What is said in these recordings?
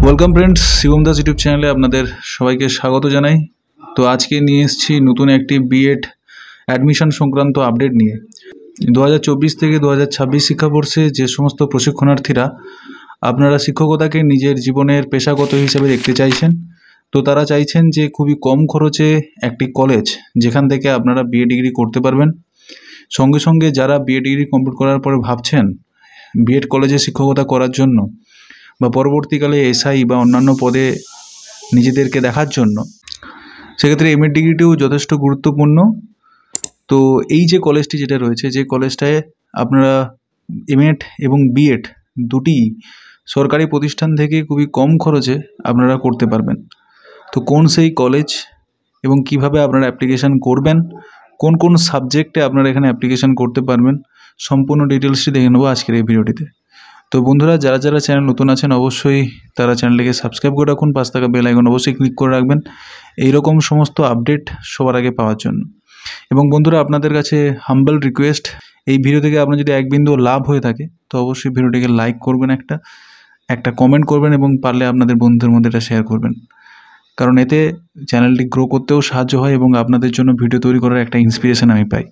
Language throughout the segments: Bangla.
Welcome friends, Shivam Das YouTube চ্যানেলে আপনাদের সবাইকে স্বাগত জানাই। তো আজকে নিয়ে এসেছি নতুন একটি বিএড অ্যাডমিশন সংক্রান্ত আপডেট নিয়ে। 2024 থেকে 2026 শিক্ষাবর্ষে যে সমস্ত প্রশিক্ষণার্থীরা আপনারা শিক্ষকতাকে নিজের জীবনের পেশাগত হিসেবে দেখতে চাইছেন, তো তারা চাইছেন যে খুবই কম খরচে একটি কলেজ যেখান থেকে আপনারা বিএ ডিগ্রি করতে পারবেন। সঙ্গে সঙ্গে যারা বিএ ডিগ্রি কমপ্লিট করার পরে ভাবছেন বিএড কলেজে শিক্ষকতা করার জন্য বা পরবর্তীকালে এসআই বা অন্যান্য পদে নিজেদেরকে দেখার জন্য, সেক্ষেত্রে এমএড ডিগ্রিটিও যথেষ্ট গুরুত্বপূর্ণ। তো এই যে কলেজটি যেটা রয়েছে, যে কলেজটায় আপনারা এমএড এবং বিএড দুটি সরকারি প্রতিষ্ঠান থেকে খুবই কম খরচে আপনারা করতে পারবেন। তো কোন সেই কলেজ এবং কিভাবে আপনারা অ্যাপ্লিকেশান করবেন, কোন কোন সাবজেক্টে আপনারা এখানে অ্যাপ্লিকেশান করতে পারবেন, সম্পূর্ণ ডিটেলসটি দেখে নেবো আজকের এই ভিডিওটিতে। তো বন্ধুরা, যারা যারা চ্যানেল নতুন আছেন অবশ্যই তারা চ্যানেলটিকে সাবস্ক্রাইব করে রাখুন, পাশ থাকা বেল আইকন অবশ্যই ক্লিক করে রাখবেন এইরকম সমস্ত আপডেট সবার আগে পাওয়ার জন্য। এবং বন্ধুরা, আপনাদের কাছে হাম্বল রিকোয়েস্ট, এই ভিডিও থেকে আপনার যদি এক বিন্দু লাভ হয়ে থাকে তো অবশ্যই ভিডিওটিকে লাইক করবেন, একটা কমেন্ট করবেন এবং পারলে আপনাদের বন্ধুদের মধ্যে এটা শেয়ার করবেন, কারণ এতে চ্যানেলটি গ্রো করতেও সাহায্য হয় এবং আপনাদের জন্য ভিডিও তৈরি করার একটা ইন্সপিরেশন আমি পাই।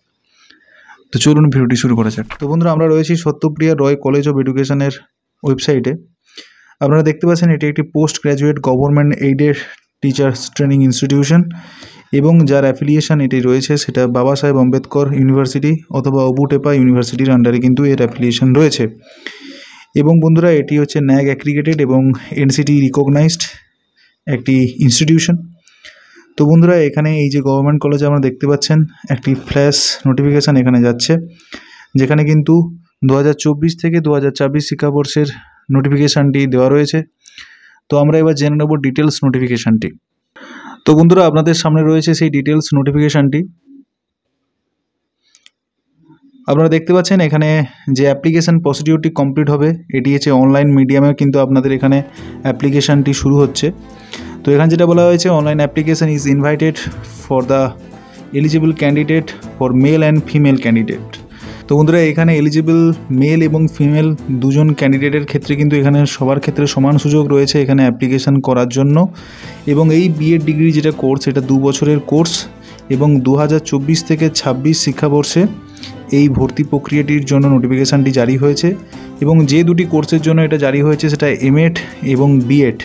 তো চলুন ভিডিওটি শুরু করা যাক। তো বন্ধুরা, আমরা রয়েছি সত্যপ্রিয়া রয় কলেজ অফ এডুকেশনের ওয়েবসাইটে। আপনারা দেখতে পাচ্ছেন এটি একটি post graduate government aided teachers training institution এবং যার অ্যাফিলিয়েশন এটি রয়েছে সেটা বাবা সাহেব আম্বেদকর ইউনিভার্সিটি অথবা অবুটেপা ইউনিভার্সিটির আন্ডারে কিন্তু এর অ্যাফিলিয়েশন রয়েছে। এবং বন্ধুরা, এটি হচ্ছে ন্যাগ অ্যাক্রিগেটেড এবং এনসিটি রিকগনাইজড একটি ইনস্টিটিউশন। তো বন্ধুরা, এখানে এই যে গভর্নমেন্ট কলেজে আমরা দেখতে পাচ্ছেন একটি ফ্ল্যাশ নোটিফিকেশান এখানে যাচ্ছে, যেখানে কিন্তু 2024 থেকে 2026 শিক্ষাবর্ষের নোটিফিকেশানটি দেওয়া রয়েছে। তো আমরা এবার জেনে নেব ডিটেলস নোটিফিকেশানটি। তো বন্ধুরা, আপনাদের সামনে রয়েছে সেই ডিটেলস নোটিফিকেশানটি। আপনারা দেখতে পাচ্ছেন এখানে যে অ্যাপ্লিকেশান প্রসিডিওরটি কমপ্লিট হবে, এটি হচ্ছে অনলাইন মিডিয়ামে কিন্তু আপনাদের এখানে অ্যাপ্লিকেশানটি শুরু হচ্ছে। তো এখানে যেটা বলা হয়েছে, online application is invited for the eligible candidate for male and female candidate. তো বন্ধুরা, এখানে এলিজিবল মেল এবং ফিমেল দুজন ক্যান্ডিডেটের ক্ষেত্রে কিন্তু এখানে সবার ক্ষেত্রে সমান সুযোগ রয়েছে এখানে অ্যাপ্লিকেশান করার জন্য। এবং এই বিএড ডিগ্রি যেটা কোর্স, এটা 2 বছরের কোর্স এবং 2024 থেকে 26 শিক্ষাবর্ষে এই ভর্তি প্রক্রিয়াটির জন্য নোটিফিকেশানটি জারি হয়েছে। এবং যে দুটি কোর্সের জন্য এটা জারি হয়েছে সেটা এমএড এবং বিএড।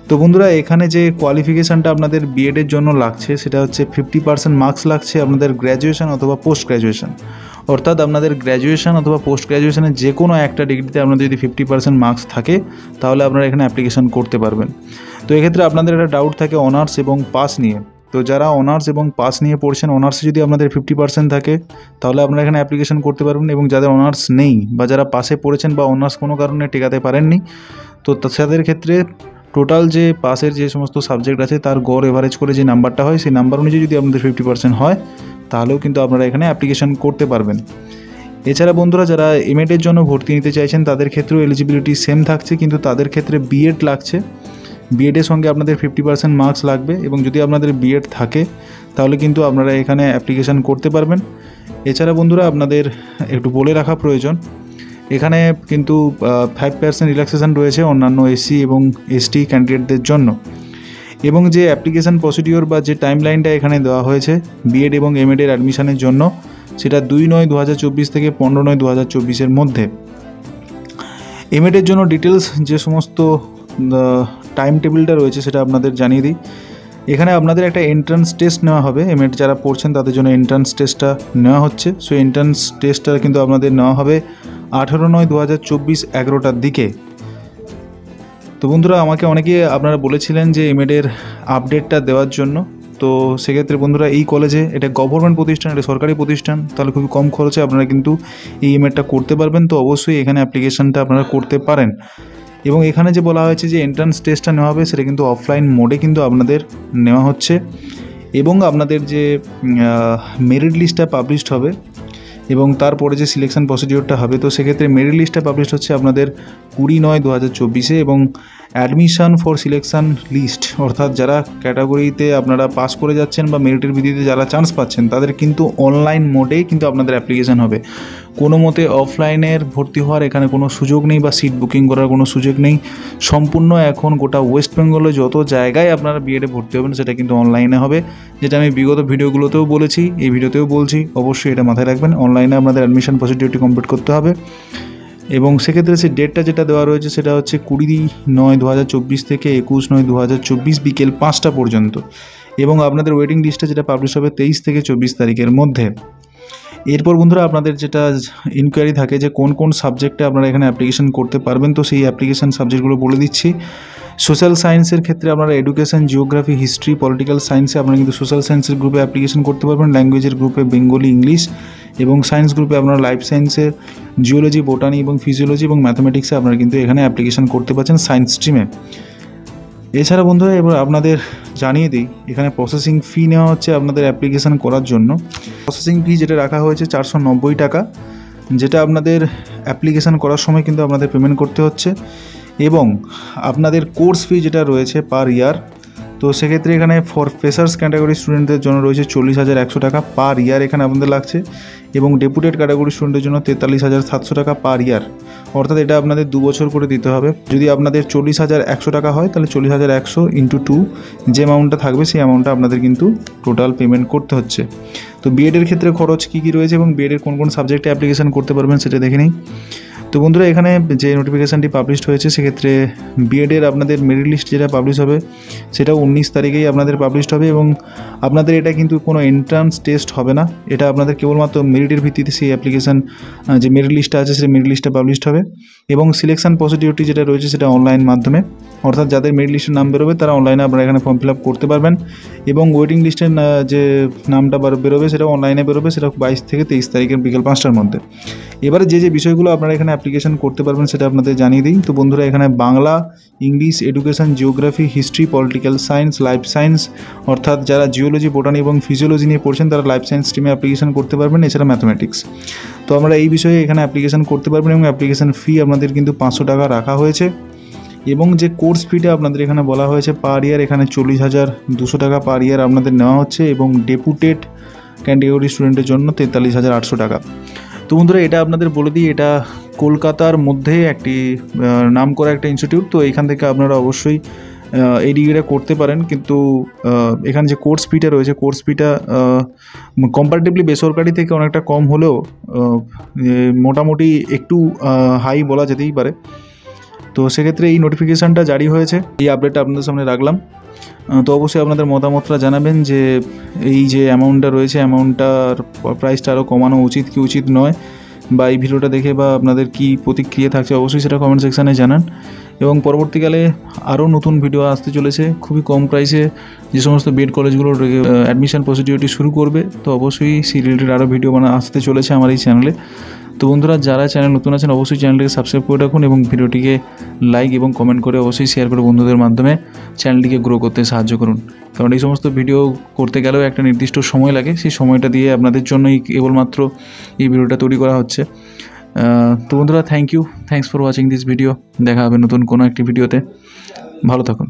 তো বন্ধুরা, এখানে যে কোয়ালিফিকেশানটা আপনাদের বিএডের জন্য লাগছে সেটা হচ্ছে 50% মার্কস লাগছে আপনাদের গ্র্যাজুয়েশন অথবা পোস্ট গ্র্যাজুয়েশন। অর্থাৎ আপনাদের গ্র্যাজুয়েশন অথবা পোস্ট গ্র্যাজুয়েশনের যে কোনো একটা ডিগ্রিতে আপনাদের যদি 50% মার্কস থাকে তাহলে আপনারা এখানে অ্যাপ্লিকেশান করতে পারবেন। তো এক্ষেত্রে আপনাদের একটা ডাউট থাকে অনার্স এবং পাস নিয়ে। তো যারা অনার্স এবং পাস নিয়ে পড়ছেন, অনার্সে যদি আপনাদের 50% থাকে তাহলে আপনারা এখানে অ্যাপ্লিকেশান করতে পারবেন। এবং যাদের অনার্স নেই বা যারা পাসে পড়েছেন বা অনার্স কোনো কারণে টেকাতে পারেননি, তো তাদের ক্ষেত্রে টোটাল যে পাসের যে সমস্ত সাবজেক্ট আছে তার গড় এভারেজ করে যে নাম্বারটা হয়, সেই নাম্বার অনুযায়ী যদি আপনাদের 50% হয় তাহলেও কিন্তু আপনারা এখানে অ্যাপ্লিকেশান করতে পারবেন। এছাড়া বন্ধুরা, যারা এমএডের জন্য ভর্তি নিতে চাইছেন তাদের ক্ষেত্রেও এলিজিবিলিটি সেম থাকছে, কিন্তু তাদের ক্ষেত্রে বিএড লাগছে। বিএডের সঙ্গে আপনাদের 50% মার্কস লাগবে এবং যদি আপনাদের বিএড থাকে তাহলে কিন্তু আপনারা এখানে অ্যাপ্লিকেশান করতে পারবেন। এছাড়া বন্ধুরা, আপনাদের একটু বলে রাখা প্রয়োজন, এখানে কিন্তু 5% রিল্যাক্সেশন রয়েছে অন্যান্য এসসি এবং এসটি ক্যান্ডিডেটদের জন্য। এবং যে অ্যাপ্লিকেশান প্রসিডিওর বা যে টাইমলাইনটা এখানে দেওয়া হয়েছে বিএড এবং এমএডের অ্যাডমিশনের জন্য, সেটা 2/9/2024 থেকে 15/9/2024 মধ্যে। এমএডের জন্য ডিটেলস যে সমস্ত টাইম টেবিলটা রয়েছে সেটা আপনাদের জানিয়ে দিই। এখানে আপনাদের একটা এন্ট্রান্স টেস্ট নেওয়া হবে। এমএড যারা পড়ছেন তাদের জন্য এন্ট্রান্স টেস্টটা নেওয়া হচ্ছে। সো এন্ট্রান্স টেস্টটা কিন্তু আপনাদের নেওয়া হবে 18/9/2024 11টার দিকে। তো বন্ধুরা, আমাকে অনেকে আপনারা বলেছিলেন যে এমএডের আপডেটটা দেওয়ার জন্য। তো সেক্ষেত্রে বন্ধুরা, এই কলেজে এটা গভর্নমেন্ট প্রতিষ্ঠান, এটা সরকারি প্রতিষ্ঠান, তাহলে খুবই কম খরচে আপনারা কিন্তু এই এমএডটা করতে পারবেন। তো অবশ্যই এখানে অ্যাপ্লিকেশানটা আপনারা করতে পারেন। এবং এখানে যে বলা হয়েছে যে এন্ট্রান্স টেস্টটা নেওয়া হবে সেটা কিন্তু অফলাইন মোডে কিন্তু আপনাদের নেওয়া হচ্ছে। এবং আপনাদের যে মেরিট লিস্টটা পাবলিশড হবে এবং তারপরে যে সিলেকশন প্রসিডিওরটা হবে, তো সেক্ষেত্রে মেরিট লিস্টটা পাবলিশড হচ্ছে আপনাদের 20/9/2024 এবং অ্যাডমিশন ফর সিলেকশন লিস্ট, অর্থাৎ যারা ক্যাটাগরিতে আপনারা পাস করে যাচ্ছেন বা মেরিটের ভিত্তিতে যারা চান্স পাচ্ছেন তাদের কিন্তু অনলাইন মোডেই কিন্তু আপনাদের অ্যাপ্লিকেশান হবে। কোনো মতে অফলাইনের ভর্তি হওয়ার এখানে কোনো সুযোগ নেই বা সিট বুকিং করার কোনো সুযোগ নেই। সম্পূর্ণ এখন গোটা ওয়েস্ট বেঙ্গলে যত জায়গায় আপনারা বিএডে ভর্তি হবেন সেটা কিন্তু অনলাইনে হবে, যেটা আমি বিগত ভিডিওগুলোতেও বলেছি, এই ভিডিওতেও বলছি। অবশ্যই এটা মাথায় রাখবেন, অনলাইনে আপনাদের অ্যাডমিশন প্রসিডিউরটি কমপ্লিট করতে হবে। এবং সেক্ষেত্রে সেই ডেটটা যেটা দেওয়া রয়েছে সেটা হচ্ছে 20/9/2024 থেকে 21/9/2024 বিকেল 5টা পর্যন্ত। এবং আপনাদের ওয়েটিং লিস্টটা যেটা পাবলিশ হবে 23 থেকে 24 তারিখের মধ্যে। এরপর বন্ধুরা আপনাদের যেটা ইনকোয়ারি থাকে যে কোন কোন সাবজেক্টে আপনারা এখানে অ্যাপ্লিকেশন করতে পারবেন, তো সেই অ্যাপ্লিকেশন সাবজেক্টগুলো বলে দিচ্ছি। সোশ্যাল সায়েন্সের ক্ষেত্রে আপনারা এডুকেশন, জিওগ্রাফি, হিস্ট্রি, পলিটিক্যাল সায়েন্সে আপনারা কিন্তু সোশ্যাল সায়েন্সের গ্রুপে অ্যাপ্লিকেশন করতে পারবেন। ল্যাঙ্গুয়েজের গ্রুপে বেঙ্গলি, ইংলিশ, এবং সায়েন্স গ্রুপে আপনারা লাইফ সায়েন্সে জিওলজি, বোটানি এবং ফিজিওলজি এবং ম্যাথমেটিক্সে আপনারা কিন্তু এখানে অ্যাপ্লিকেশন করতে পারছেন সায়েন্স স্ট্রিমে। এছাড়া বন্ধুরা এবার আপনাদের জানিয়ে দিই, এখানে প্রসেসিং ফি নেওয়া হচ্ছে আপনাদের অ্যাপ্লিকেশান করার জন্য। প্রসেসিং ফি যেটা রাখা হয়েছে 490 টাকা, যেটা আপনাদের অ্যাপ্লিকেশান করার সময় কিন্তু আপনাদের পেমেন্ট করতে হচ্ছে। এবং আপনাদের কোর্স ফি যেটা রয়েছে পার ইয়ার, তো সেক্ষেত্রে এখানে ফর ফ্রেশার্স ক্যাটাগরি স্টুডেন্টদের জন্য রয়েছে 40,100 টাকা পার ইয়ার এখানে আপনাদের লাগছে। এবং ডেপুটেড ক্যাটাগরি স্টুডেন্টের জন্য 43,700 টাকা পার ইয়ার, অর্থাৎ এটা আপনাদের 2 বছর করে দিতে হবে। যদি আপনাদের 40,100 টাকা হয় তাহলে 40,100 × 2 যে অ্যামাউন্টটা থাকবে সেই অ্যামাউন্টটা আপনাদের কিন্তু টোটাল পেমেন্ট করতে হচ্ছে। তো বিএডের ক্ষেত্রে খরচ কী কী রয়েছে এবং বিএডের কোন কোন সাবজেক্টে অ্যাপ্লিকেশন করতে পারবেন সেটা দেখে নিই। তো বন্ধুরা এখানে যে নোটিফিকেশানটি পাবলিশ হয়েছে সেক্ষেত্রে বিএডের আপনাদের মেরিট লিস্ট যেটা পাবলিশ হবে সেটাও 19 তারিখেই আপনাদের পাবলিশ হবে। এবং আপনাদের এটা কিন্তু কোনো এন্ট্রান্স টেস্ট হবে না, এটা আপনাদের কেবলমাত্র মেরিটের ভিত্তিতে সেই অ্যাপ্লিকেশান যে মেরিট লিস্টটা আছে সেই মেরিট লিস্টটা পাবলিশ হবে। এবং সিলেকশন প্রসিডিউরটি যেটা রয়েছে সেটা অনলাইন মাধ্যমে, অর্থাৎ যাদের মেরিট লিস্টের নাম বেরোবে তারা অনলাইনে আপনারা এখানে ফর্ম ফিল আপ করতে পারবেন। এবং ওয়েটিং লিস্টের যে নামটা বেরোবে সেটা অনলাইনে বেরোবে, সেটা 22 থেকে 23 তারিখের বিকেল 5টার মধ্যে। এবারে যে বিষয়গুলো আপনারা এখানে অ্যাপ্লিকেশন করতে পারবেন সেটা আপনাদের জানিয়ে দিই। তো বন্ধুরা এখানে Bangla, English, education, geography, history, political science, life science, অর্থাৎ যারা জিওলজি, বোটানি এবং ফিজিওলজি নিয়ে পড়ছেন তারা লাইফ সায়েন্স স্ট্রিমে অ্যাপ্লিকেশন করতে পারবেন। এছাড়া ম্যাথমেটিক্স, তো আমরা এই বিষয়ে এখানে অ্যাপ্লিকেশন করতে পারবেন। এবং অ্যাপ্লিকেশন ফি আপনাদের কিন্তু 500 টাকা রাখা হয়েছে। এবং যে কোর্স ফিটা আপনাদের এখানে বলা হয়েছে পার ইয়ার, এখানে 40,200 টাকা পার ইয়ার আপনাদের নেওয়া হচ্ছে। এবং ডেপুটেড ক্যাটাগরি স্টুডেন্টের জন্য 43,800 টাকা। তো বন্ধুরা এটা আপনাদের বলে দিই, এটা কলকাতার মধ্যে একটি নামকরা একটা ইনস্টিটিউট। তো এখান থেকে আপনারা অবশ্যই এই ডিগ্রিটা করতে পারেন। কিন্তু এখানে যে কোর্স ফিটা রয়েছে, কোর্স ফিটা কম্পারেটিভলি বেসরকারি থেকে অনেকটা কম হলেও মোটামুটি একটু হাই বলা যেতেই পারে। তো সেক্ষেত্রে এই নোটিফিকেশানটা জারি হয়েছে, এই আপডেটটা আপনাদের সামনে রাখলাম। তো অবশ্যই আপনাদের মতামতটা জানাবেন যে এই যে অ্যামাউন্টটা রয়েছে অ্যামাউন্টটার প্রাইসটা আরও কমানো উচিত কি উচিত নয়, বা এই ভিডিওটা দেখে বা আপনাদের কি প্রতিক্রিয়া থাকছে অবশ্যই সেটা কমেন্ট সেকশানে জানান। এবং পরবর্তীকালে আরও নতুন ভিডিও আসতে চলেছে খুবই কম প্রাইসে, যে সমস্ত বিএড কলেজগুলোর অ্যাডমিশন প্রসিডিউরটি শুরু করবে। তো অবশ্যই সেই রিলেটেড আরও ভিডিও আসতে চলেছে আমার এই চ্যানেলে। তো বন্ধুরা যারা চ্যানেল নতুন আছেন অবশ্যই চ্যানেলটিকে সাবস্ক্রাইব করে রাখুন এবং ভিডিওটিকে লাইক এবং কমেন্ট করে অবশ্যই শেয়ার করে বন্ধুদের মাধ্যমে চ্যানেলটিকে গ্রো করতে সাহায্য করুন। কারণ এই সমস্ত ভিডিও করতে গেলেও একটা নির্দিষ্ট সময় লাগে, সেই সময়টা দিয়ে আপনাদের জন্যই কেবলমাত্র এই ভিডিওটা তৈরি করা হচ্ছে। তো বন্ধুরা thanks for watching this video. দেখা হবে নতুন কোনো একটি ভিডিওতে। ভালো থাকুন।